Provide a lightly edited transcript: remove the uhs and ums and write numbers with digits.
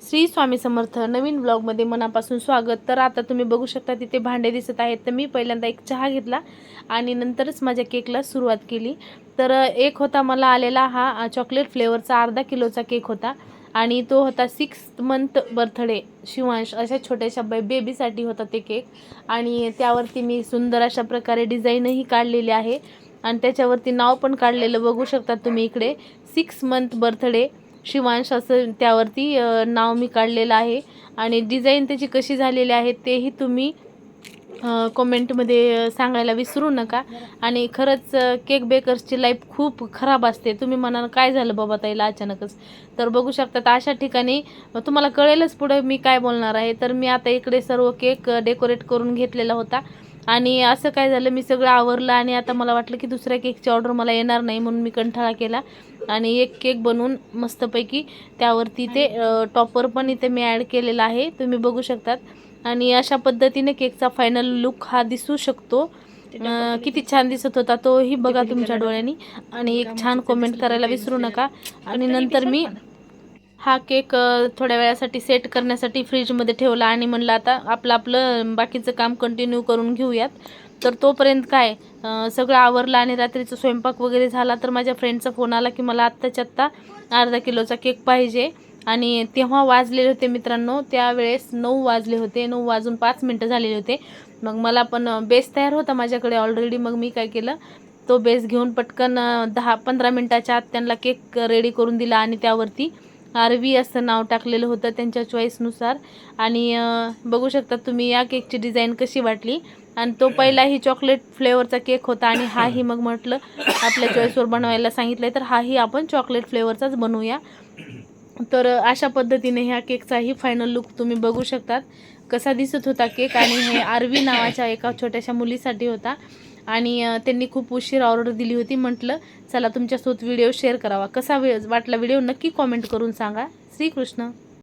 श्री स्वामी समर्थ नवीन ब्लॉगमध्ये मनापासून स्वागत। तर आता तुम्ही बघू शकता तिथे भांडे दिसत आहेत। तर मी पहिल्यांदा एक चहा घेतला आणि नंतरच माझ्या केकला सुरुवात केली। तर एक होता मला आलेला हा चॉकलेट फ्लेवरचा अर्धा किलोचा केक होता आणि तो होता 6 मंथ बर्थडे शिवांश अशा छोट्याशा बेबीसाठी होता ते केक। आणि त्यावरती मी सुंदर अशा प्रकारे डिझाईनही काढलेली आहे आणि त्याच्यावरती नाव पण काढलेलं बघू शकता तुम्ही इकडे 6 मंथ बर्थडे शिवांश असं त्यावरती नाव मी काढलेलं आहे। आणि डिझाईन त्याची कशी झालेली आहे तेही तुम्ही कमेंटमध्ये सांगायला विसरू नका। आणि खरंच केक बेकर्सची लाईफ खूप खराब असते। तुम्ही म्हणाल काय झालं बाबा ताईला अचानकच, तर बघू शकता तर अशा ठिकाणी तुम्हाला कळेलच पुढे मी काय बोलणार आहे। तर मी आता इकडे सर्व केक डेकोरेट करून घेतलेला होता आणि असं काय झालं मी सगळं आवरलं आणि आता मला वाटलं की दुसऱ्या केकची ऑर्डर मला येणार नाही म्हणून मी कंटाळा केला आणि एक केक बनवून मस्तपैकी त्यावरती ते टॉपर पण इथे मी ॲड केलेला आहे तुम्ही बघू शकतात। आणि अशा पद्धतीने केकचा फायनल लुक हा दिसू शकतो। किती छान दिसत होता तोही बघा तुमच्या डोळ्यांनी आणि एक छान कमेंट करायला विसरू नका। आणि नंतर मी हा केक थोड्या वेळासाठी सेट करण्यासाठी फ्रीजमध्ये ठेवला आणि म्हणलं आता आपलं बाकीचं काम कंटिन्यू करून घेऊयात। तर तोपर्यंत काय सगळं आवरलं आणि रात्रीचा स्वयंपाक वगैरे झाला तर माझ्या फ्रेंडचा फोन आला की मला आत्ताच्या आत्ता अर्धा किलोचा केक पाहिजे। आणि तेव्हा वाजलेले होते मित्रांनो, त्यावेळेस 9 वाजले होते, 9 वाजून 5 मिनटं झालेले होते। मग मला पण बेस तयार होता माझ्याकडे ऑलरेडी। मग मी काय केलं तो बेस घेऊन पटकन 10-15 मिनटाच्या आत त्यांना केक रेडी करून दिला आणि त्यावरती आरवी असं नाव टाकलेलं होतं त्यांच्या चॉईसनुसार। आणि बघू शकता तुम्ही या केकची डिझाईन कशी वाटली। आणि तो पहिलाही चॉकलेट फ्लेवरचा केक होता आणि हाही मग म्हटलं आपल्या चॉईसवर बनवायला सांगितलं तर हाही आपण चॉकलेट फ्लेवरचाच बनवूया। तर अशा पद्धतीने ह्या केकचाही फायनल लुक तुम्ही बघू शकतात कसा दिसत होता केक। आणि हे आरवी नावाच्या एका छोट्याशा मुलीसाठी होता आणि त्यांनी खूप उशीर ऑर्डर दिली होती। म्हटलं चला तुमच्यासोबत व्हिडिओ शेअर करावा। कसा वाटला व्हिडिओ नक्की कॉमेंट करून सांगा। श्रीकृष्ण।